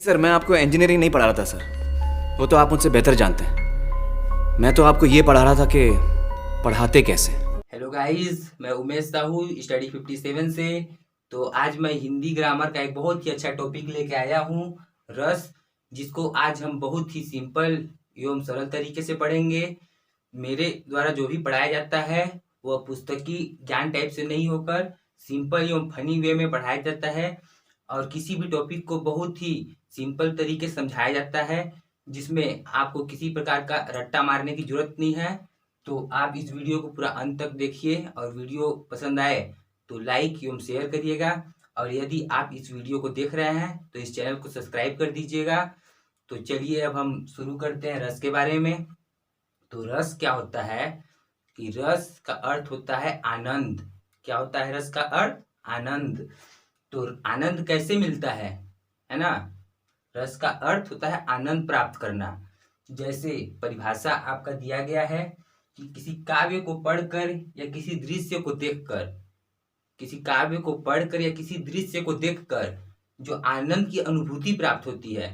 Sir मैं आपको engineering नहीं पढ़ा रहा था सर, वो तो आप मुझसे बेहतर जानते हैं। मैं तो आपको ये पढ़ा रहा था कि पढ़ाते कैसे। हेलो गाइस, मैं उमेश साहू स्टडी 57 से। तो आज मैं हिंदी ग्रामर का एक बहुत ही अच्छा टॉपिक लेके आया हूँ, रस, जिसको आज हम बहुत ही सिंपल एवं सरल तरीके से पढ़ेंगे। मेरे द्वारा जो भी पढ़ाया जाता है वह पुस्तकी ज्ञान टाइप से नहीं होकर सिंपल एवं फनी वे में पढ़ाया जाता है और किसी भी टॉपिक को बहुत ही सिंपल तरीके से समझाया जाता है, जिसमें आपको किसी प्रकार का रट्टा मारने की जरूरत नहीं है। तो आप इस वीडियो को पूरा अंत तक देखिए और वीडियो पसंद आए तो लाइक एवं शेयर करिएगा, और यदि आप इस वीडियो को देख रहे हैं तो इस चैनल को सब्सक्राइब कर दीजिएगा। तो चलिए अब हम शुरू करते हैं रस के बारे में। तो रस क्या होता है कि रस का अर्थ होता है आनंद। क्या होता है रस का अर्थ? आनंद। तो आनंद कैसे मिलता है ना? रस का अर्थ होता है आनंद प्राप्त करना। जैसे परिभाषा आपका दिया गया है कि किसी काव्य को पढ़कर या किसी दृश्य को देखकर, किसी काव्य को पढ़कर या किसी दृश्य को देखकर जो आनंद की अनुभूति प्राप्त होती है,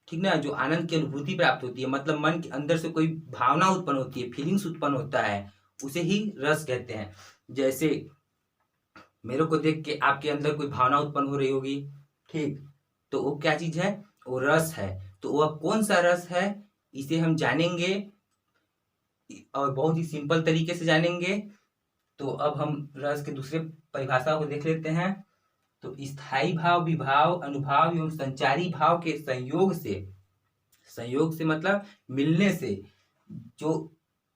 ठीक ना, जो आनंद की अनुभूति प्राप्त होती है मतलब मन के अंदर से कोई भावना उत्पन्न होती है, फीलिंग्स उत्पन्न होता है, उसे ही रस कहते हैं। जैसे मेरे को देख के आपके अंदर कोई भावना उत्पन्न हो रही होगी, ठीक, तो वो क्या चीज है? वो रस है। तो वह कौन सा रस है, इसे हम जानेंगे और बहुत ही सिंपल तरीके से जानेंगे। तो अब हम रस के दूसरे परिभाषा को देख लेते हैं। तो स्थायी भाव, विभाव, अनुभाव एवं संचारी भाव के संयोग से मतलब मिलने से जो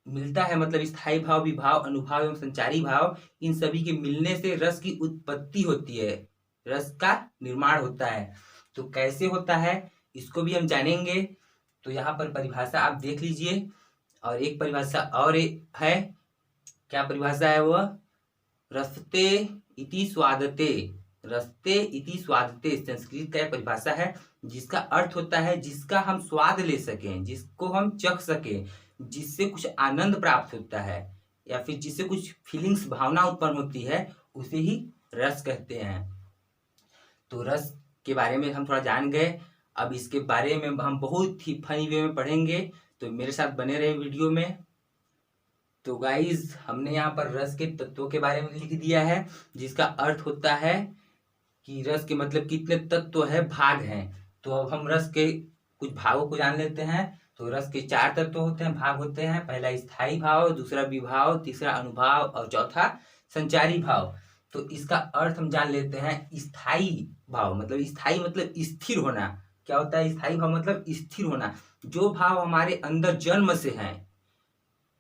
मिलता है, मतलब स्थायी भाव, विभाव, अनुभाव एवं संचारी भाव, इन सभी के मिलने से रस की उत्पत्ति होती है, रस का निर्माण होता है। तो कैसे होता है इसको भी हम जानेंगे। तो यहाँ पर परिभाषा आप देख लीजिए, और एक परिभाषा और है। क्या परिभाषा है वह? रसते इति स्वादते। रसते इति स्वादते संस्कृत का परिभाषा है, जिसका अर्थ होता है जिसका हम स्वाद ले सकें, जिसको हम चख सकें, जिससे कुछ आनंद प्राप्त होता है या फिर जिससे कुछ फीलिंग्स, भावना उत्पन्न होती है, उसे ही रस कहते हैं। तो रस के बारे में हम थोड़ा जान गए। अब इसके बारे में हम बहुत ही फनी वे में पढ़ेंगे, तो मेरे साथ बने रहे वीडियो में। तो गाइज हमने यहाँ पर रस के तत्वों के बारे में लिख दिया है, जिसका अर्थ होता है कि रस के मतलब कितने तत्व है, भाग हैं। तो अब हम रस के कुछ भागों को जान लेते हैं। तो रस के 4 तत्व होते हैं, भाग होते हैं। पहला स्थायी भाव, दूसरा विभाव, तीसरा अनुभाव और चौथा संचारी भाव। तो इसका अर्थ हम जान लेते हैं। स्थायी भाव मतलब, स्थायी मतलब स्थिर होना। क्या होता है स्थायी भाव? मतलब स्थिर होना। जो भाव हमारे अंदर जन्म से हैं,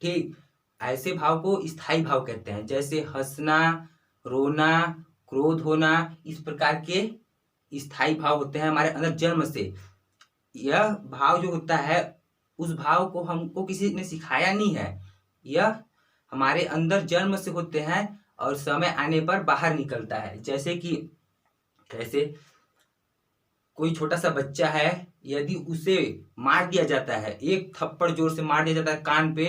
ठीक, ऐसे भाव को स्थायी भाव कहते हैं। जैसे हंसना, रोना, क्रोध होना, इस प्रकार के स्थायी भाव होते हैं हमारे अंदर जन्म से। यह भाव जो होता है, उस भाव को हमको किसी ने सिखाया नहीं है, यह हमारे अंदर जन्म से होते हैं और समय आने पर बाहर निकलता है। जैसे कि कैसे? कोई छोटा सा बच्चा है, यदि उसे मार दिया जाता है, एक थप्पड़ जोर से मार दिया जाता है कान पे,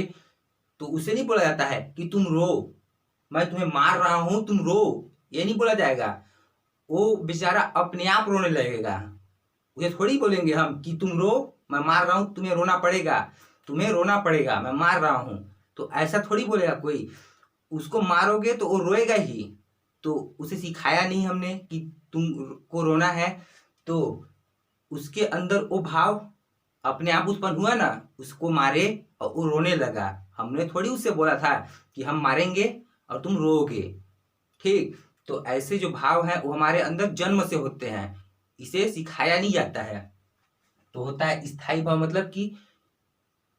तो उसे नहीं बोला जाता है कि तुम रो, मैं तुम्हें मार रहा हूं तुम रो, ये नहीं बोला जाएगा। वो बेचारा अपने आप रोने लगेगा। उसे थोड़ी बोलेंगे हम कि तुम रो, मैं मार रहा हूं, तुम्हें रोना पड़ेगा, तुम्हें रोना पड़ेगा, मैं मार रहा हूं। तो ऐसा थोड़ी बोलेगा कोई। उसको मारोगे तो वो रोएगा ही। तो उसे सिखाया नहीं हमने कि तुम को रोना है, तो उसके अंदर वो भाव अपने आप उत्पन्न हुआ ना, उसको मारे और वो रोने लगा। हमने थोड़ी उससे बोला था कि हम मारेंगे और तुम रोओगे, ठीक। तो ऐसे जो भाव हैं वो हमारे अंदर जन्म से होते हैं, इसे सिखाया नहीं जाता है। तो होता है स्थायी भाव, मतलब कि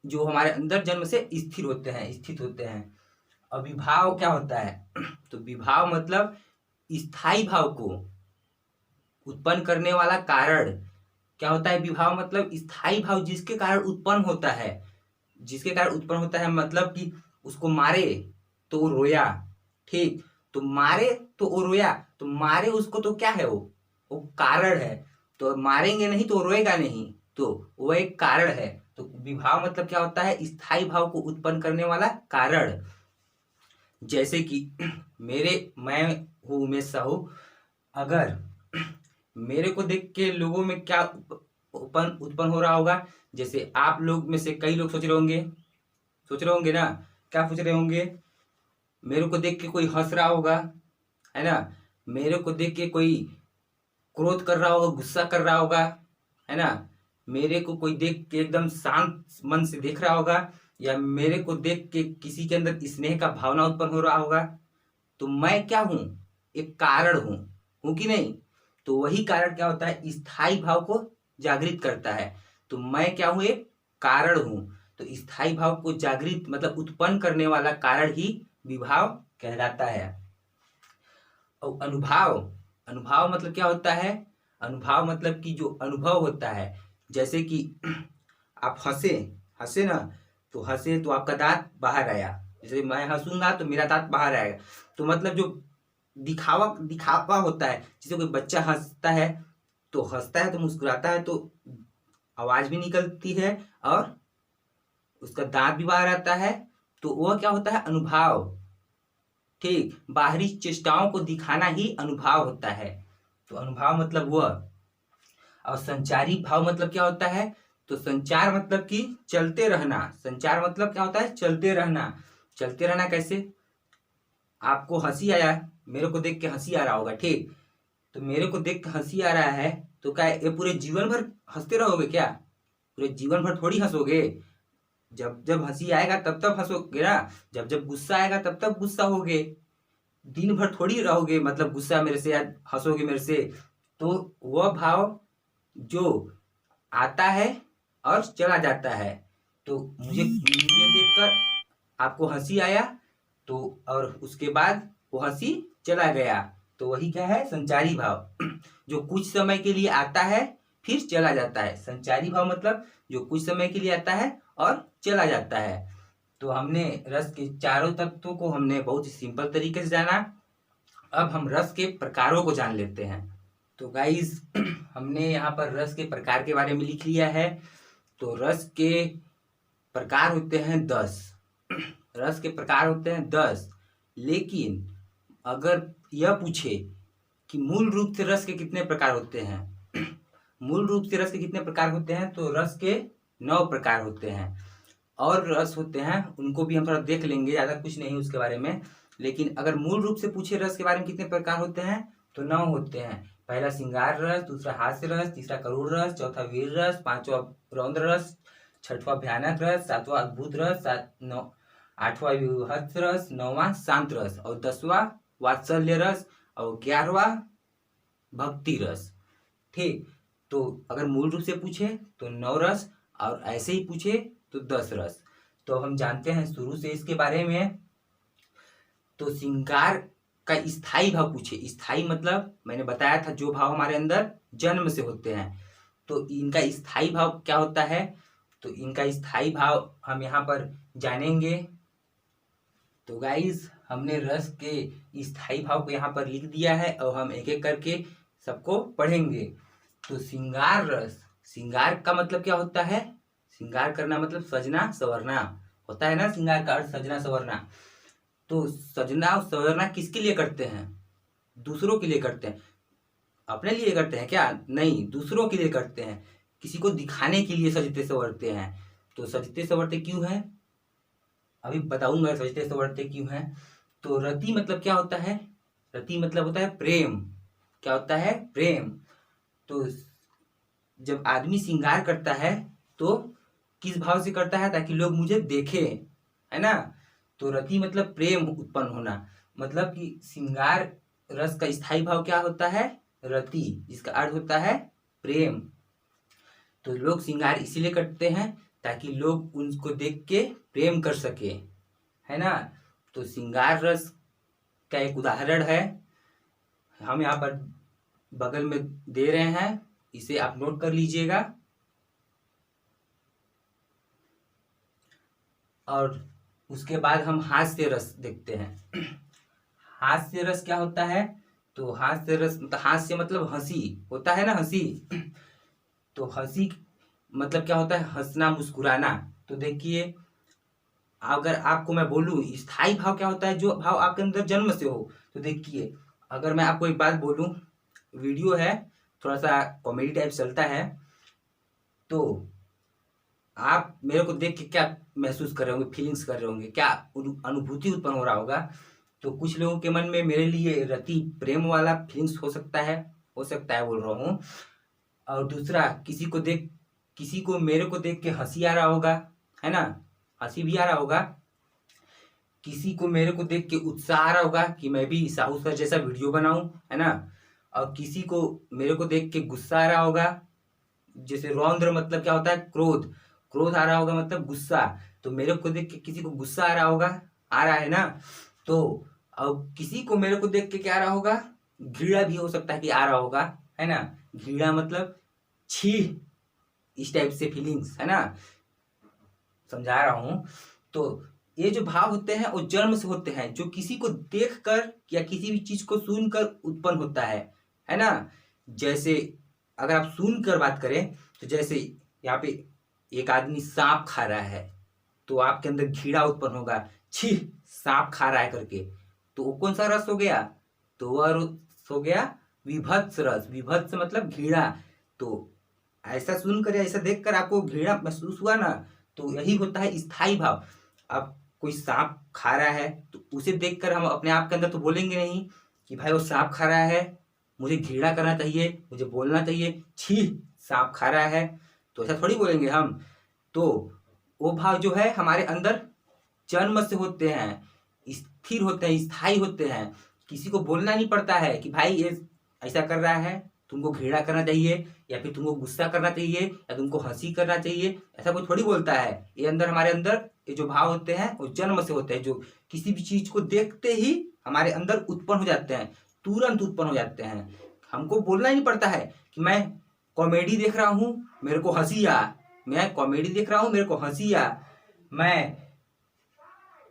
जो हमारे अंदर जन्म से स्थिर होते हैं, स्थित होते हैं। और विभाव क्या होता है? तो विभाव मतलब स्थायी भाव को उत्पन्न करने वाला कारण। क्या होता है विभाव? मतलब स्थायी भाव जिसके कारण उत्पन्न होता है, जिसके कारण उत्पन्न होता है, मतलब कि उसको मारे तो वो रोया, ठीक, तो मारे तो वो रोया, तो मारे उसको तो क्या है, वो कारण है। तो मारेंगे नहीं तो रोएगा नहीं, तो वो एक कारण है। तो विभाव मतलब क्या होता है? स्थायी भाव को उत्पन्न करने वाला कारण। जैसे कि मैं हूं उमेश साहू, अगर मेरे को देख के लोगों में क्या उत्पन्न हो रहा होगा। जैसे आप लोग में से कई लोग सोच रहे होंगे ना, क्या सोच रहे होंगे, मेरे को देख के कोई हंस रहा होगा, है ना, मेरे को देख के कोई क्रोध कर रहा होगा, गुस्सा कर रहा होगा, है ना, मेरे को कोई देख के एकदम शांत मन से देख रहा होगा, या मेरे को देख के किसी के अंदर स्नेह का भावना उत्पन्न हो रहा होगा। तो मैं क्या हूं, एक कारण हूं कि नहीं। तो वही कारण क्या होता है, स्थायी भाव को जागृत करता है। तो मैं क्या हूं, एक कारण हूं। तो स्थायी भाव को जागृत मतलब उत्पन्न करने वाला कारण ही विभाव कहलाता है। और अनुभव मतलब क्या होता है, अनुभव मतलब कि जो अनुभव होता है, जैसे कि आप हंसे ना, तो हंसे तो आपका दांत बाहर आया। जैसे मैं हंसूंगा तो मेरा दांत बाहर आएगा। तो मतलब जो दिखावा होता है, जैसे कोई बच्चा हंसता है तो मुस्कुराता है तो आवाज भी निकलती है और उसका दांत भी बाहर आता है। तो वह क्या होता है, अनुभव। ठीक, बाहरी चेष्टाओं को दिखाना ही अनुभव होता है। तो अनुभव मतलब वह। और संचारी भाव मतलब क्या होता है, तो संचार मतलब कि चलते रहना। संचार मतलब क्या होता है, चलते रहना कैसे, आपको हंसी आया, मेरे को देख के हंसी आ रहा होगा, ठीक, तो मेरे को देख के हंसी आ रहा है तो क्या ये पूरे जीवन भर हंसते रहोगे क्या, पूरे जीवन भर थोड़ी हंसोगे। जब जब हंसी आएगा तब तब हंसोगे ना, जब जब गुस्सा आएगा तब तब गुस्सा होगे। दिन भर थोड़ी रहोगे मतलब गुस्सा मेरे से या हंसोगे मेरे से। तो वह भाव जो आता है और चला जाता है। तो मुझे देखकर आपको हंसी आया तो, और उसके बाद वो हंसी चला गया, तो वही क्या है, संचारी भाव। जो कुछ समय के लिए आता है फिर चला जाता है। संचारी भाव मतलब जो कुछ समय के लिए आता है और चला जाता है। तो हमने रस के चारों तत्वों को हमने बहुत ही सिंपल तरीके से जाना। अब हम रस के प्रकारों को जान लेते हैं। तो गाइस हमने यहाँ पर रस के प्रकार के बारे में लिख लिया है। तो रस के प्रकार होते हैं 10। रस के प्रकार होते हैं 10। लेकिन अगर यह पूछे कि मूल रूप से रस के कितने प्रकार होते हैं, मूल रूप से रस के कितने प्रकार होते हैं, तो रस के 9 प्रकार होते हैं। और रस होते हैं उनको भी हम थोड़ा देख लेंगे, ज्यादा कुछ नहीं उसके बारे में। लेकिन अगर मूल रूप से पूछे रस के बारे में कितने प्रकार होते हैं, तो 9 होते हैं। पहला श्रृंगार रस, दूसरा हास्य रस, तीसरा करुण रस, चौथा वीर रस, पांचवा रौद्र रस, छठवां भयानक रस, सातवां अद्भुत रस, आठवां विभत्स रस, 9वां शांत रस, और 10वां वात्सल्य रस, और 11वां भक्ति रस। ठीक, तो अगर मूल रूप से पूछे तो 9 रस, और ऐसे ही पूछे तो 10 रस। तो हम जानते हैं शुरू से इसके बारे में। तो श्रृंगार का स्थायी भाव पूछे, स्थायी मतलब मैंने बताया था जो भाव हमारे अंदर जन्म से होते हैं। तो इनका स्थायी भाव क्या होता है, तो इनका स्थायी भाव हम यहाँ पर जानेंगे। तो गाइस हमने रस के स्थायी भाव को यहाँ पर लिख दिया है और हम एक एक करके सबको पढ़ेंगे। तो श्रृंगार रस, श्रृंगार का मतलब क्या होता है, श्रृंगार करना मतलब सजना संवरना होता है ना, श्रृंगार का अर्थ सजना संवरना। तो सजना और संवरना किसके लिए करते हैं, दूसरों के लिए करते हैं। अपने लिए करते हैं क्या, नहीं, दूसरों के लिए करते हैं, किसी को दिखाने के लिए सजते संवरते हैं। तो सजते संवरते क्यों है, अभी बताऊंगा सजते संवरते क्यों है। तो रति मतलब क्या होता है, रति मतलब होता है प्रेम। क्या होता है, प्रेम। तो जब आदमी श्रृंगार करता है तो किस भाव से करता है, ताकि लोग मुझे देखें, है ना। तो रति मतलब प्रेम उत्पन्न होना, मतलब कि श्रृंगार रस का स्थायी भाव क्या होता है, रति, जिसका अर्थ होता है प्रेम। तो लोग श्रृंगार इसीलिए करते हैं ताकि लोग उनको देख के प्रेम कर सके, है ना। तो श्रृंगार रस का एक उदाहरण है, हम यहाँ पर बगल में दे रहे हैं, इसे आप नोट कर लीजिएगा। और उसके बाद हम हास्य रस देखते हैं। हास्य रस क्या होता है, तो हास्य रस मतलब हास्य मतलब हंसी होता है ना, हंसी। तो हंसी मतलब क्या होता है, हंसना मुस्कुराना। तो देखिए अगर आपको मैं बोलूं स्थायी भाव क्या होता है, जो भाव आपके अंदर जन्म से हो। तो देखिए अगर मैं आपको एक बात बोलूं, वीडियो है थोड़ा सा कॉमेडी टाइप चलता है। तो आप मेरे को देख के क्या महसूस कर रहे होंगे, फीलिंग्स कर रहे होंगे, क्या अनुभूति उत्पन्न हो रहा होगा। तो कुछ लोगों के मन में मेरे लिए रति प्रेम वाला फीलिंग्स हो सकता है बोल रहा हूँ। और दूसरा, किसी को मेरे को देख के हंसी आ रहा होगा, है ना, हंसी भी आ रहा होगा। किसी को मेरे को देख के उत्साह आ रहा होगा कि मैं भी साहू सर जैसा वीडियो बनाऊं, है ना। और किसी को मेरे को देख के गुस्सा आ रहा होगा, जैसे रौद्र मतलब क्या होता है, क्रोध, क्रोध आ रहा होगा मतलब गुस्सा। तो मेरे को देख के किसी को गुस्सा आ रहा होगा, आ रहा है ना। तो अब किसी को मेरे को देख के क्या आ रहा होगा, घृणा भी हो सकता है कि आ रहा होगा, है ना। घृणा मतलब छी, इस टाइप से फीलिंग्स, है ना, समझा रहा हूं। तो ये जो भाव होते हैं वो जन्म से होते हैं, जो किसी को देखकर या किसी भी चीज को सुनकर उत्पन्न होता है ना। जैसे अगर आप सुनकर बात करें तो जैसे यहाँ पे एक आदमी सांप खा रहा है तो आपके अंदर घृणा उत्पन्न होगा, छी सांप खा रहा है करके। तो वो कौन सा रस हो गया, तो वह रस हो गया विभत्स रस। विभत्स मतलब घृणा। तो ऐसा सुनकर या ऐसा देखकर आपको घृणा महसूस हुआ ना, तो यही होता है स्थायी भाव। अब कोई सांप खा रहा है तो उसे देखकर हम अपने आप के अंदर तो बोलेंगे नहीं कि भाई वो सांप खा रहा है, मुझे घृणा करना चाहिए, मुझे बोलना चाहिए छी सांप खा रहा है, तो ऐसा थोड़ी बोलेंगे हम। तो वो भाव जो है हमारे अंदर जन्म से होते हैं, स्थिर होते हैं, स्थायी होते हैं। किसी को बोलना नहीं पड़ता है कि भाई ये ऐसा कर रहा है, तुमको घृणा करना चाहिए, या फिर तुमको गुस्सा करना चाहिए, या तुमको हंसी करना चाहिए, ऐसा कोई थोड़ी बोलता है। ये अंदर हमारे अंदर ये जो भाव होते हैं वो जन्म से होते हैं, जो किसी भी चीज को देखते ही हमारे अंदर उत्पन्न हो जाते हैं, तुरंत उत्पन्न हो जाते हैं। हमको बोलना ही नहीं पड़ता है कि मैं कॉमेडी देख रहा हूँ मेरे को हंसी आ, मैं कॉमेडी देख रहा हूँ मेरे को हंसी आ, मैं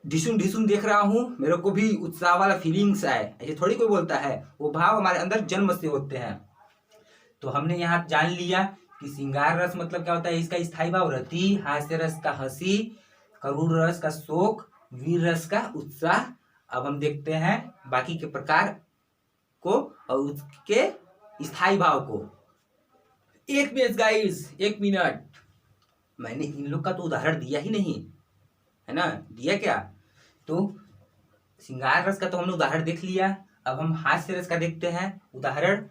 ढिसुम ढिसुम देख रहा हूँ मेरे को भी उत्साह वाला फीलिंग्स आए, ऐसे थोड़ी कोई बोलता है। वो भाव हमारे अंदर जन्म से होते हैं। तो हमने यहाँ जान लिया कि श्रृंगार रस मतलब क्या होता है, इसका स्थायी भाव रति, हास्य रस का हंसी, करुण रस का शोक, वीर रस का उत्साह। अब हम देखते हैं बाकी के प्रकार को और उसके स्थायी भाव को। एक मिनट गाइस, एक मिनट, मैंने इन लोग का तो उदाहरण दिया ही नहीं है ना, दिया क्या। तो श्रृंगार रस का तो हमने उदाहरण देख लिया, अब हम हास्य रस का देखते हैं उदाहरण।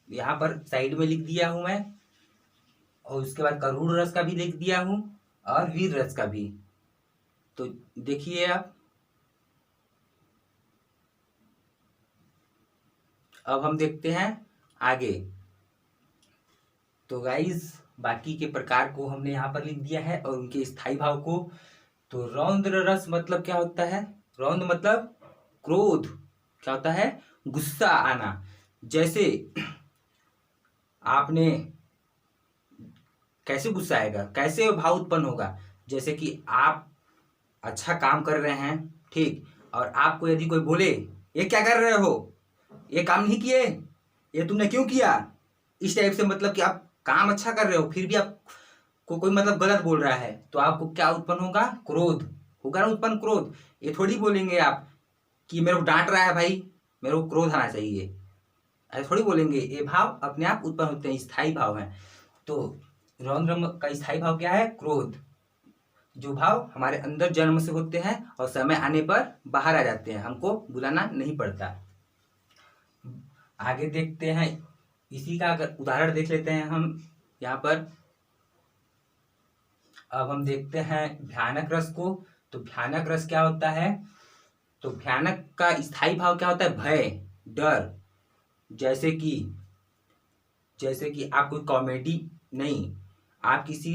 यहाँ पर साइड में लिख दिया हूं मैं, और उसके बाद करुण रस का भी लिख दिया हूं और वीर रस का भी। तो देखिए आप, अब हम देखते हैं आगे। तो गाइस बाकी के प्रकार को हमने यहाँ पर लिख दिया है और उनके स्थायी भाव को। तो रौद्र रस मतलब क्या होता है, रौद्र मतलब क्रोध, क्या होता है, गुस्सा आना। जैसे आपने कैसे गुस्सा आएगा, कैसे भाव उत्पन्न होगा, जैसे कि आप अच्छा काम कर रहे हैं, ठीक, और आपको यदि कोई बोले ये क्या कर रहे हो, ये काम नहीं किए, ये तुमने क्यों किया, इस टाइप से, मतलब कि आप काम अच्छा कर रहे हो फिर भी आपको कोई मतलब गलत बोल रहा है, तो आपको क्या उत्पन्न होगा, क्रोध होगा ना उत्पन्न, क्रोध। ये थोड़ी बोलेंगे आप कि मेरे को डांट रहा है भाई, मेरे को क्रोध आना चाहिए, ऐसा थोड़ी बोलेंगे। ये भाव अपने आप उत्पन्न होते हैं, स्थायी भाव है। तो रौद्र का स्थायी भाव क्या है, क्रोध। जो भाव हमारे अंदर जन्म से होते हैं और समय आने पर बाहर आ जाते हैं, हमको बुलाना नहीं पड़ता। आगे देखते हैं, इसी का अगर उदाहरण देख लेते हैं हम यहाँ पर। अब हम देखते हैं भयानक रस को। तो भयानक रस क्या होता है, तो भयानक का स्थायी भाव क्या होता है, भय, डर। जैसे कि आप कोई कॉमेडी नहीं, आप किसी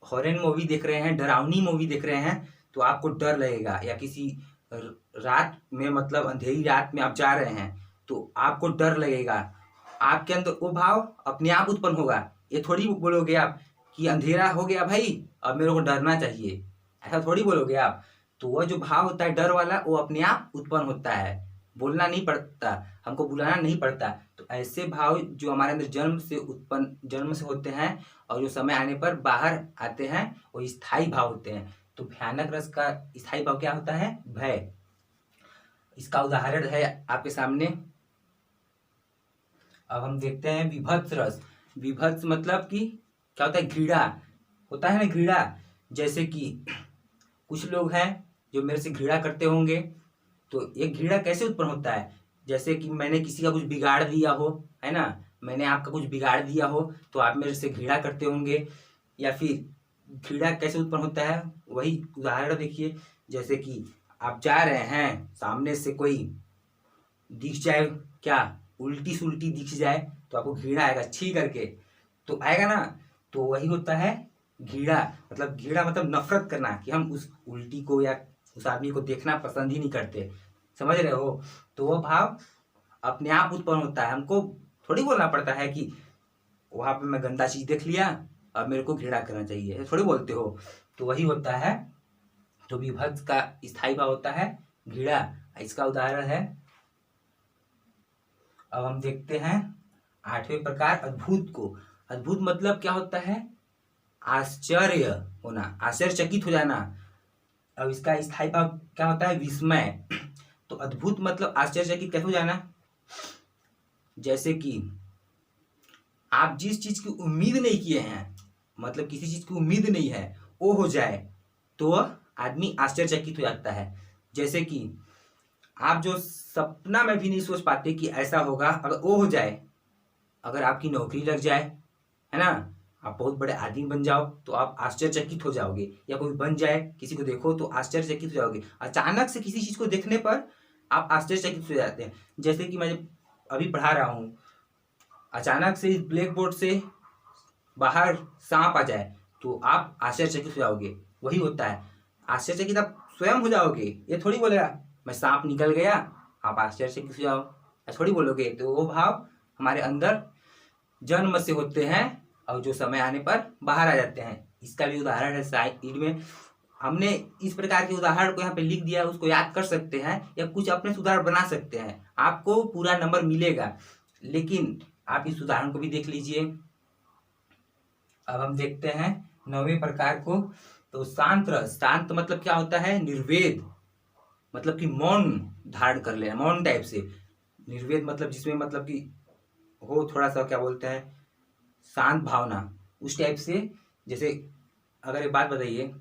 हॉरर मूवी देख रहे हैं, डरावनी मूवी देख रहे हैं, तो आपको डर लगेगा। या किसी रात में, मतलब अंधेरी रात में आप जा रहे हैं तो आपको डर लगेगा, आपके अंदर वो भाव अपने आप उत्पन्न होगा। ये थोड़ी बोलोगे आप कि अंधेरा हो गया भाई अब मेरे को डरना चाहिए, ऐसा थोड़ी बोलोगे आप। तो वह जो भाव होता है डर वाला, वो अपने आप उत्पन्न होता है, बोलना नहीं पड़ता, हमको बुलाना नहीं पड़ता। तो ऐसे भाव जो हमारे अंदर जन्म से होते हैं और जो समय आने पर बाहर आते हैं, वो स्थायी भाव होते हैं। तो भयानक रस का स्थायी भाव क्या होता है, भय। इसका उदाहरण है आपके सामने। अब हम देखते हैं विभत्स रस। विभत्स मतलब कि क्या होता है, घृणा होता है ना, घृणा। जैसे कि कुछ लोग हैं जो मेरे से घृणा करते होंगे, तो ये घृणा कैसे उत्पन्न होता है? जैसे कि मैंने किसी का कुछ बिगाड़ दिया हो, है ना, मैंने आपका कुछ बिगाड़ दिया हो तो आप मेरे से घृणा करते होंगे। या फिर घृणा कैसे उत्पन्न होता है, वही उदाहरण देखिए। जैसे कि आप जा रहे हैं, सामने से कोई दिख जाए, क्या उल्टी सुल्टी दिख जाए, तो आपको घृणा आएगा, छी करके तो आएगा ना। तो वही होता है घृणा। मतलब घृणा मतलब नफरत करना, कि हम उस उल्टी को या उस आदमी को देखना पसंद ही नहीं करते, समझ रहे हो। तो वो भाव अपने आप उत्पन्न होता है, हमको थोड़ी बोलना पड़ता है कि वहां पे मैं गंदा चीज देख लिया, अब मेरे को घृणा करना चाहिए, ऐसे थोड़ी बोलते हो। तो वही होता है। तो विभत्स का स्थायी भाव होता है घृणा। इसका उदाहरण है, अब हम देखते हैं 8वें प्रकार अद्भुत को। अद्भुत मतलब क्या होता है, आश्चर्य होना, आश्चर्यचकित हो जाना। अब इसका स्थायी भाव क्या होता है, विस्मय। तो अद्भुत मतलब आश्चर्यचकित कैसे हो जाना, जैसे कि आप जिस चीज की उम्मीद नहीं किए हैं, मतलब किसी चीज की उम्मीद नहीं है, वो हो जाए तो आदमी आश्चर्यचकित हो जाता है। जैसे कि आप जो सपना में भी नहीं सोच पाते कि ऐसा होगा, अगर वो हो जाए, अगर आपकी नौकरी लग जाए, है ना, आप बहुत बड़े आदमी बन जाओ तो आप आश्चर्यचकित हो जाओगे। या कोई बन जाए, किसी को देखो तो आश्चर्यचकित हो जाओगे। अचानक से किसी चीज को देखने पर आप आश्चर्यचकित हो जाते हैं। जैसे कि मैं अभी पढ़ा रहा हूँ, अचानक से इस ब्लैक बोर्ड से बाहर सांप आ जाए तो आप आश्चर्यचकित हो जाओगे। वही होता है, आश्चर्यचकित आप स्वयं हो जाओगे। ये थोड़ी बोलेगा मैं सांप निकल गया, आप आश्चर्यचकित हो जाओ, ऐसा थोड़ी बोलोगे। तो वो भाव हमारे अंदर जन्म से होते हैं और जो समय आने पर बाहर आ जाते हैं। इसका भी उदाहरण है साइड में। हमने इस प्रकार के उदाहरण को यहाँ पे लिख दिया है, उसको याद कर सकते हैं या कुछ अपने सुधार बना सकते हैं, आपको पूरा नंबर मिलेगा। लेकिन आप इस उदाहरण को भी देख लीजिए। अब हम देखते हैं 9वें प्रकार को। तो शांत रस। शांत मतलब क्या होता है, निर्वेद, मतलब कि मौन धारण कर लेना, मौन टाइप से। निर्वेद मतलब जिसमें मतलब कि हो थोड़ा सा, क्या बोलते हैं, शांत भावना, उस टाइप से। जैसे अगर एक बात बताइए,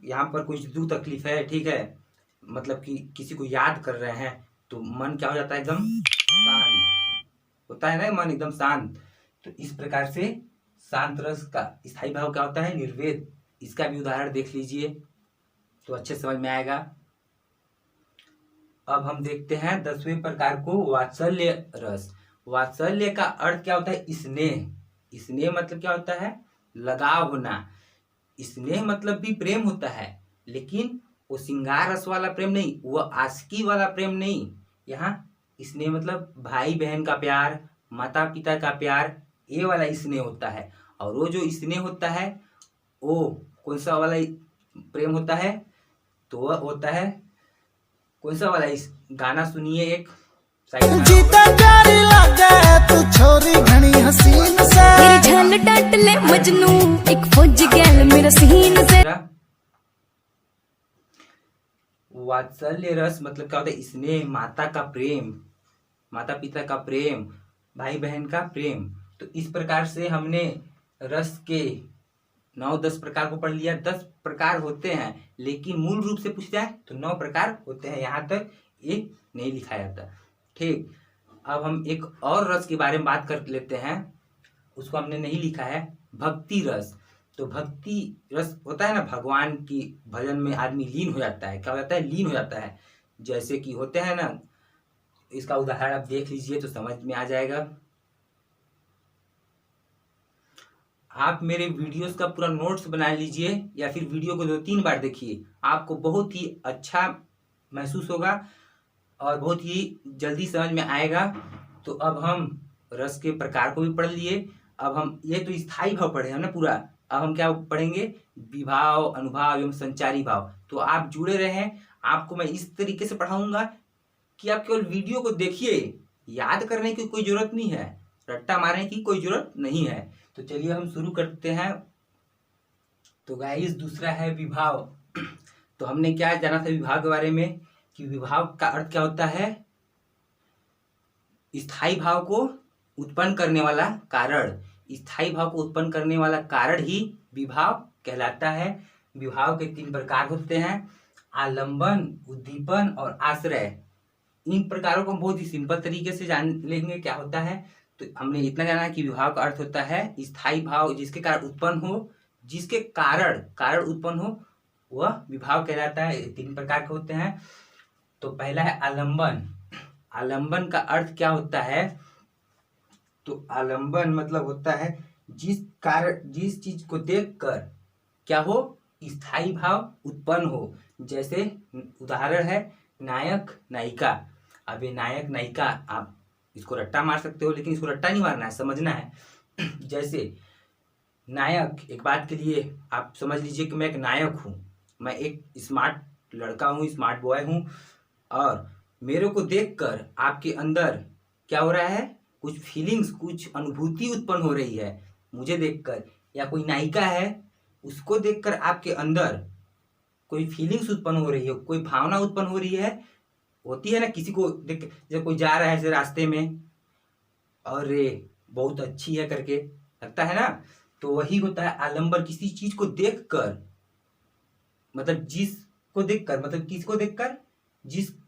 यहाँ पर कुछ दुख तकलीफ है, ठीक है, मतलब कि किसी को याद कर रहे हैं, तो मन क्या हो जाता है, एकदम शांत होता है ना, मन एकदम शांत। तो इस प्रकार से शांत रस का स्थायी भाव क्या होता है, निर्वेद। इसका भी उदाहरण देख लीजिए तो अच्छे समझ में आएगा। अब हम देखते हैं 10वें प्रकार को, वात्सल्य रस। वात्सल्य का अर्थ क्या होता है, स्नेह। स्नेह मतलब क्या होता है, लगाव होना। स्नेह मतलब भी प्रेम होता है, लेकिन वो श्रृंगार रस वाला प्रेम नहीं, वो आशिकी वाला प्रेम नहीं। यहाँ स्नेह मतलब भाई बहन का प्यार, माता पिता का प्यार, ये वाला स्नेह होता है। और वो जो स्नेह होता है वो कौन सा वाला प्रेम होता है, तो वह होता है कौन सा वाला, इस गाना सुनिए एक जीता प्यारी लागे तू छोरी घनी हसीन से, मेरी जान डांट ले मजनू एक फौज गैल मेरा सीन से। वात्सल्य रस मतलब क्या होता है, स्नेह, माता का प्रेम, माता पिता का प्रेम, भाई बहन का प्रेम। तो इस प्रकार से हमने रस के 9-10 प्रकार को पढ़ लिया। 10 प्रकार होते हैं, लेकिन मूल रूप से पूछ जाए तो 9 प्रकार होते हैं, यहाँ तक ये नहीं लिखा जाता। ठीक, अब हम एक और रस के बारे में बात कर लेते हैं, उसको हमने नहीं लिखा है, भक्ति रस। तो भक्ति रस होता है ना, भगवान की भजन में आदमी लीन हो जाता है। क्या हो जाता है, लीन हो जाता है। जैसे कि होते हैं ना, इसका उदाहरण आप देख लीजिए तो समझ में आ जाएगा। आप मेरे वीडियोस का पूरा नोट्स बना लीजिए या फिर वीडियो को 2-3 बार देखिए, आपको बहुत ही अच्छा महसूस होगा और बहुत ही जल्दी समझ में आएगा। तो अब हम रस के प्रकार को भी पढ़ लिए। अब हम ये तो स्थायी भाव पढ़े हैं ना पूरा, अब हम क्या पढ़ेंगे, विभाव, अनुभाव एवं संचारी भाव। तो आप जुड़े रहें, आपको मैं इस तरीके से पढ़ाऊंगा कि आप केवल वीडियो को देखिए, याद करने की कोई जरूरत नहीं है, रट्टा मारने की कोई जरूरत नहीं है। तो चलिए हम शुरू करते हैं। तो गाइस, दूसरा है विभाव। तो हमने क्या जाना था विभाव के बारे में, कि विभाव का अर्थ क्या होता है, स्थायी भाव को उत्पन्न करने वाला कारण, स्थायी भाव को उत्पन्न करने वाला कारण ही विभाव कहलाता है। विभाव के 3 प्रकार होते हैं, आलंबन, उद्दीपन और आश्रय। इन प्रकारों को हम बहुत ही सिंपल तरीके से जान लेंगे क्या होता है। तो हमने इतना जाना है कि विभाव का अर्थ होता है स्थायी भाव जिसके कारण उत्पन्न हो, जिसके कारण उत्पन्न हो, वह विभाव कहलाता है। 3 प्रकार के होते हैं। तो पहला है आलंबन। आलंबन का अर्थ क्या होता है? तो आलंबन मतलब होता है जिस चीज को देखकर क्या हो, स्थायी भाव उत्पन्न हो। जैसे उदाहरण है नायक नायिका। अब ये नायक नायिका, आप इसको रट्टा मार सकते हो, लेकिन इसको रट्टा नहीं मारना है, समझना है। जैसे नायक, एक बात के लिए आप समझ लीजिए कि मैं एक नायक हूँ, मैं एक स्मार्ट लड़का हूँ, स्मार्ट बॉय हूँ, और मेरे को देखकर आपके अंदर क्या हो रहा है, कुछ फीलिंग्स, कुछ अनुभूति उत्पन्न हो रही है मुझे देखकर। या कोई नायिका है, उसको देखकर आपके अंदर कोई फीलिंग्स उत्पन्न हो रही है, कोई भावना उत्पन्न हो रही है, होती है ना। किसी को देख, जब कोई जा रहा है रास्ते में और ये बहुत अच्छी है करके लगता है ना, तो वही होता है आलंबन। किसी चीज को देखकर, मतलब जिसको देखकर, मतलब किसको देखकर,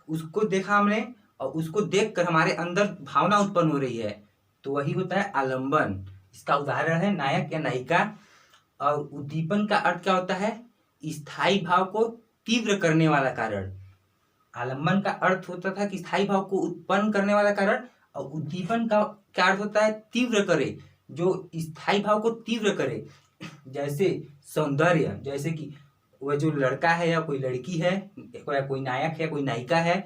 उसको देखा हमने और उसको देखकर हमारे अंदर भावना उत्पन्न हो रही है, तो वही होता है आलंबन। इसका उदाहरण है नायक या नायिका। और उद्दीपन का अर्थ क्या होता है? स्थायी भाव को तीव्र करने वाला कारण। आलंबन का अर्थ होता था कि स्थायी भाव को उत्पन्न करने वाला कारण, और उद्दीपन का क्या अर्थ होता है? तीव्र करे, जो स्थायी भाव को तीव्र करे। जैसे सौंदर्य, जैसे कि वह जो लड़का है या कोई लड़की है, या कोई नायक है, कोई नायिका है,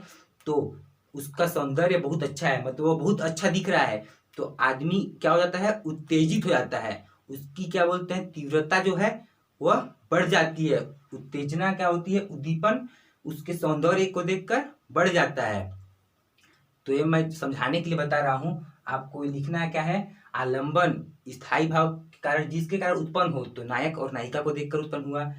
तो उसका सौंदर्य बहुत अच्छा है, मतलब वो बहुत अच्छा दिख रहा है, तो आदमी क्या हो जाता है, उत्तेजित हो जाता है। उसकी क्या बोलते हैं, तीव्रता जो है वह बढ़ जाती है। उत्तेजना क्या होती है? उद्दीपन उसके सौंदर्य को देखकर बढ़ जाता है। तो ये मैं समझाने के लिए बता रहा हूँ। आपको लिखना क्या है? आलंबन स्थायी भाव के कारण, जिसके कारण उत्पन्न हो, तो नायक और नायिका को देखकर उत्पन्न हुआ।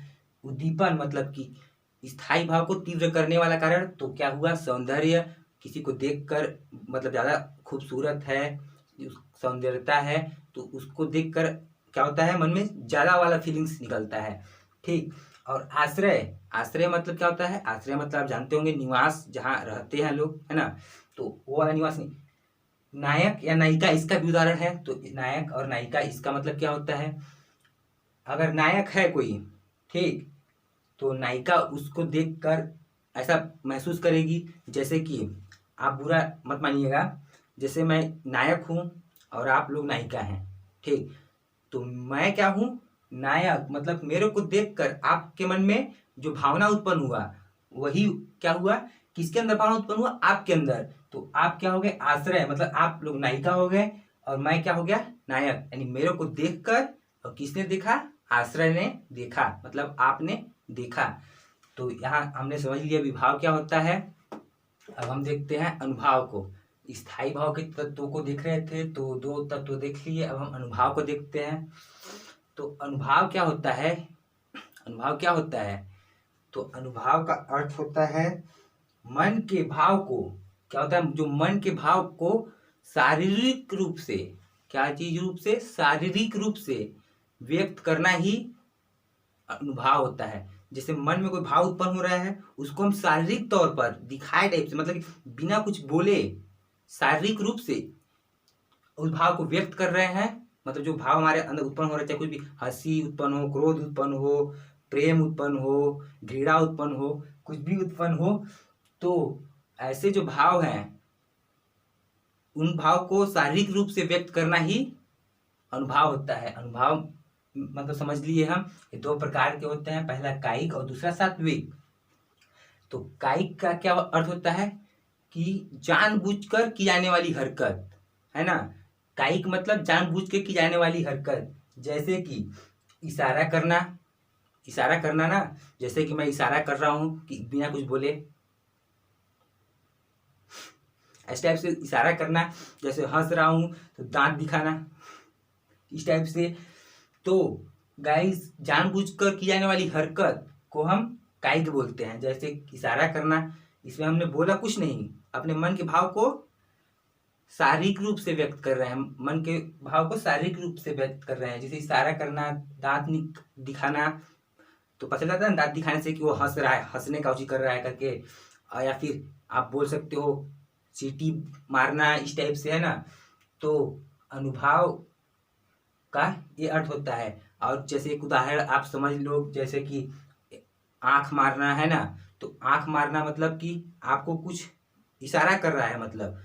उद्दीपन मतलब कि स्थायी भाव को तीव्र करने वाला कारण, तो क्या हुआ? सौंदर्य, किसी को देखकर, मतलब ज्यादा खूबसूरत है, सौंदर्यता है, तो उसको देखकर क्या होता है, मन में ज्यादा वाला फीलिंग्स निकलता है। ठीक। और आश्रय, आश्रय मतलब क्या होता है? आश्रय मतलब आप जानते होंगे, निवास, जहाँ रहते हैं लोग, है ना, तो वो वाला निवास नहीं। नायक या नायिका इसका भी उदाहरण है। तो नायक और नायिका, इसका मतलब क्या होता है? अगर नायक है कोई, ठीक, तो नायिका उसको देखकर ऐसा महसूस करेगी, जैसे कि आप बुरा मत मानिएगा, जैसे मैं नायक हूँ और आप लोग नायिका हैं, ठीक, तो मैं क्या हूँ, नायक, मतलब मेरे को देखकर आपके मन में जो भावना उत्पन्न हुआ, वही क्या हुआ, किसके अंदर भावना उत्पन्न हुआ? आपके अंदर। तो आप क्या हो गए? आश्रय, मतलब आप लोग नायिका हो गए और मैं क्या हो गया? नायक। यानी मेरे को देखकर, और किसने देखा? आश्रय ने देखा, मतलब आपने देखा। तो यहाँ हमने समझ लिया विभाव क्या होता है। अब हम देखते हैं अनुभाव को। स्थायी भाव के तत्वों को देख रहे थे, तो 2 तत्व देख लिए, अब हम अनुभाव को देखते हैं। तो अनुभाव क्या होता है? अनुभाव क्या होता है? तो अनुभाव का अर्थ होता है मन के भाव को, क्या होता है, जो मन के भाव को शारीरिक रूप से, क्या चीज रूप से? शारीरिक रूप से व्यक्त करना ही अनुभाव होता है। जैसे मन में कोई भाव उत्पन्न हो रहा है, उसको हम शारीरिक तौर पर दिखाए टाइप से, मतलब कि बिना कुछ बोले शारीरिक रूप से उस भाव को व्यक्त कर रहे हैं। मतलब जो भाव हमारे अंदर उत्पन्न हो रहा है, चाहे कुछ भी, हंसी उत्पन्न हो, क्रोध उत्पन्न हो, प्रेम उत्पन्न हो, घृणा उत्पन्न हो, कुछ भी उत्पन्न हो, तो ऐसे जो भाव हैं, उन भाव को शारीरिक रूप से व्यक्त करना ही अनुभाव होता है। अनुभाव मतलब समझ लिए हम, ये 2 प्रकार के होते हैं, पहला कायिक और दूसरा सात्विक। तो कायिक का क्या अर्थ होता है? कि जानबूझकर की जाने वाली हरकत, है ना। कायिक मतलब जानबूझ के की जाने वाली हरकत, जैसे कि इशारा करना। इशारा करना ना, जैसे कि मैं इशारा कर रहा हूं कि बिना कुछ बोले, इस टाइप से इशारा करना। जैसे हंस रहा हूं तो दांत दिखाना, इस टाइप से। तो गाइस, जानबूझकर की जाने वाली हरकत को हम कायिक बोलते हैं। जैसे इशारा करना, इसमें हमने बोला कुछ नहीं, अपने मन के भाव को शारीरिक रूप से व्यक्त कर रहे हैं, मन के भाव को शारीरिक रूप से व्यक्त कर रहे हैं। जैसे इशारा करना, दिखाना, तो पता चलता है ना दांत दिखाने से कि वो हंस रहा है, हंसने का उचित कर रहा है करके। या फिर आप बोल सकते हो सीटी मारना, इस टाइप से, है ना। तो अनुभाव का ये अर्थ होता है। और जैसे एक उदाहरण आप समझ लो, जैसे कि आंख मारना, है ना। तो आंख मारना मतलब कि आपको कुछ इशारा कर रहा है, मतलब,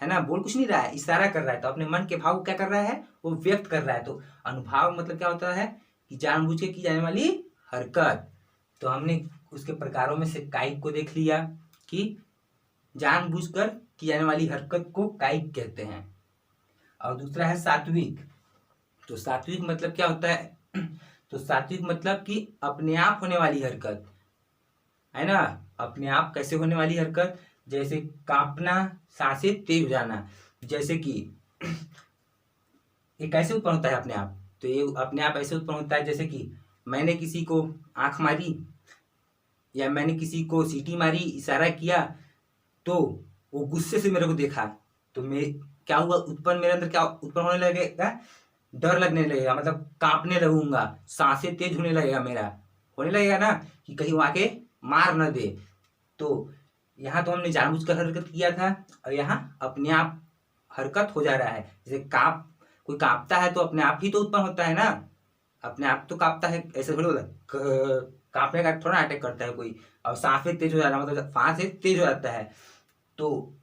है ना, बोल कुछ नहीं रहा है, इशारा कर रहा है। तो अपने मन के भाव को क्या कर रहा है, वो व्यक्त कर रहा है। तो अनुभाव मतलब क्या होता है कि जानबूझ के की जाने वाली हरकत। तो हमने उसके प्रकारों में से कायिक को देख लिया कि जानबूझकर की जाने वाली हरकत को कायिक कहते हैं। और दूसरा है सात्विक। तो सात्विक मतलब क्या होता है, तो सात्विक मतलब कि अपने आप होने वाली हरकत, है ना। अपने आप कैसे होने वाली हरकत, जैसे कांपना, सांसें तेज हो जाना। जैसे कि ये कैसे उत्पन्न होता है अपने आप, तो ये अपने आप ऐसे उत्पन्न होता है जैसे कि मैंने किसी को आंख मारी या मैंने किसी को सीटी मारी, इशारा किया, तो वो गुस्से से मेरे को देखा, तो मैं क्या हुआ, उत्पन्न मेरे अंदर क्या उत्पन्न होने लगेगा, डर लगने लगेगा, मतलब कांपने लगूंगा, सांसें तेज होने लगेगा, मेरा होने लगेगा ना कि कहीं वो आके मार न दे। तो यहाँ तो हमने जानबूझकर हरकत किया था, और यहाँ अपने आप हरकत हो जा रहा है। जैसे कोई कांपता है तो अपने आप ही तो उत्पन्न होता है ना, अपने आप तो कांपता है, ऐसे थोड़ी होता है, कांपने का थोड़ा अटैक करता है कोई। और सांसें तेज हो जाना मतलब सांसें तेज हो जाता है। तो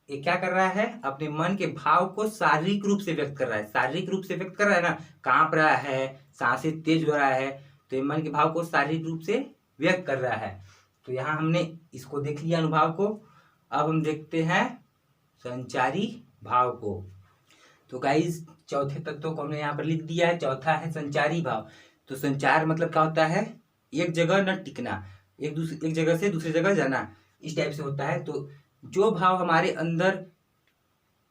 ये क्या कर रहा है, अपने मन के भाव को शारीरिक रूप से व्यक्त कर रहा है। शारीरिक रूप से व्यक्त कर रहा है ना, कांप रहा है, सांसें तेज हो रहा है, तो ये मन के भाव को शारीरिक रूप से व्यक्त कर रहा है। तो यहाँ हमने इसको देख लिया, अनुभाव को। अब हम देखते हैं संचारी भाव को। तो गाइस, चौथे तत्व को हमने यहाँ पर लिख दिया है। चौथा है संचारी भाव। तो संचार मतलब क्या होता है, एक जगह न टिकना, एक जगह से दूसरी जगह जाना, इस टाइप से होता है। तो जो भाव हमारे अंदर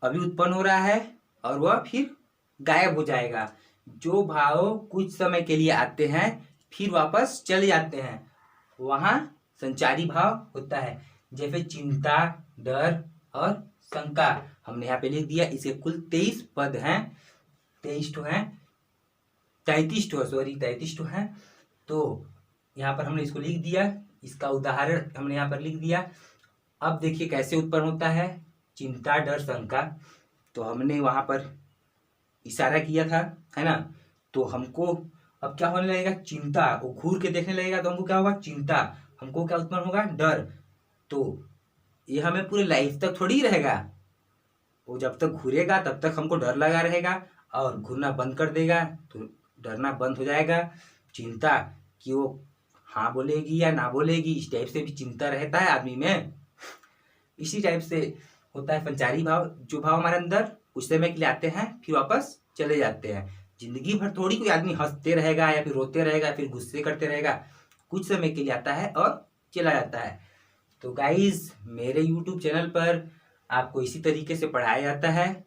अभी उत्पन्न हो रहा है और वह फिर गायब हो जाएगा, जो भाव कुछ समय के लिए आते हैं फिर वापस चले जाते हैं, वहाँ संचारी भाव होता है। जैसे चिंता, डर और शंका हमने यहाँ पे लिख दिया। इसके कुल 23 पद हैं, 33 हैं। तो यहाँ पर हमने इसको लिख दिया, इसका उदाहरण हमने यहाँ पर लिख दिया। अब देखिए कैसे उत्पन्न होता है चिंता, डर, शंका। तो हमने वहाँ पर इशारा किया था, है ना। तो हमको अब क्या होने लगेगा, चिंता, वो घूर के देखने लगेगा तो हमको क्या होगा, चिंता, हमको क्या उत्पन्न होगा, डर। तो ये हमें पूरे लाइफ तक थोड़ी रहेगा, वो जब तक घूरेगा तब तक हमको डर लगा रहेगा, और घूरना बंद कर देगा तो डरना बंद हो जाएगा। चिंता कि वो हाँ बोलेगी या ना बोलेगी, इस टाइप से भी चिंता रहता है आदमी में। इसी टाइप से होता है संचारी भाव। जो भाव हमारे अंदर कुछ समय के लिए आते हैं फिर वापस चले जाते हैं। जिंदगी भर थोड़ी कोई आदमी हंसते रहेगा या फिर रोते रहेगा या फिर गुस्से करते रहेगा, कुछ समय के लिए आता है और चला जाता है। तो गाइज, मेरे YouTube चैनल पर आपको इसी तरीके से पढ़ाया जाता है।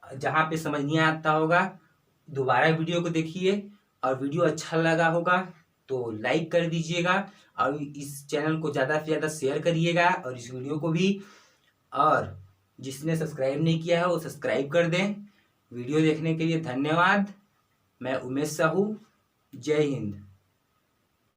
जहाँ पे समझ नहीं आता होगा दोबारा वीडियो को देखिए, और वीडियो अच्छा लगा होगा तो लाइक कर दीजिएगा, और इस चैनल को ज़्यादा से ज़्यादा शेयर करिएगा, और इस वीडियो को भी। और जिसने सब्सक्राइब नहीं किया है वो सब्सक्राइब कर दें। वीडियो देखने के लिए धन्यवाद। मैं उमेश साहू, जय हिंद।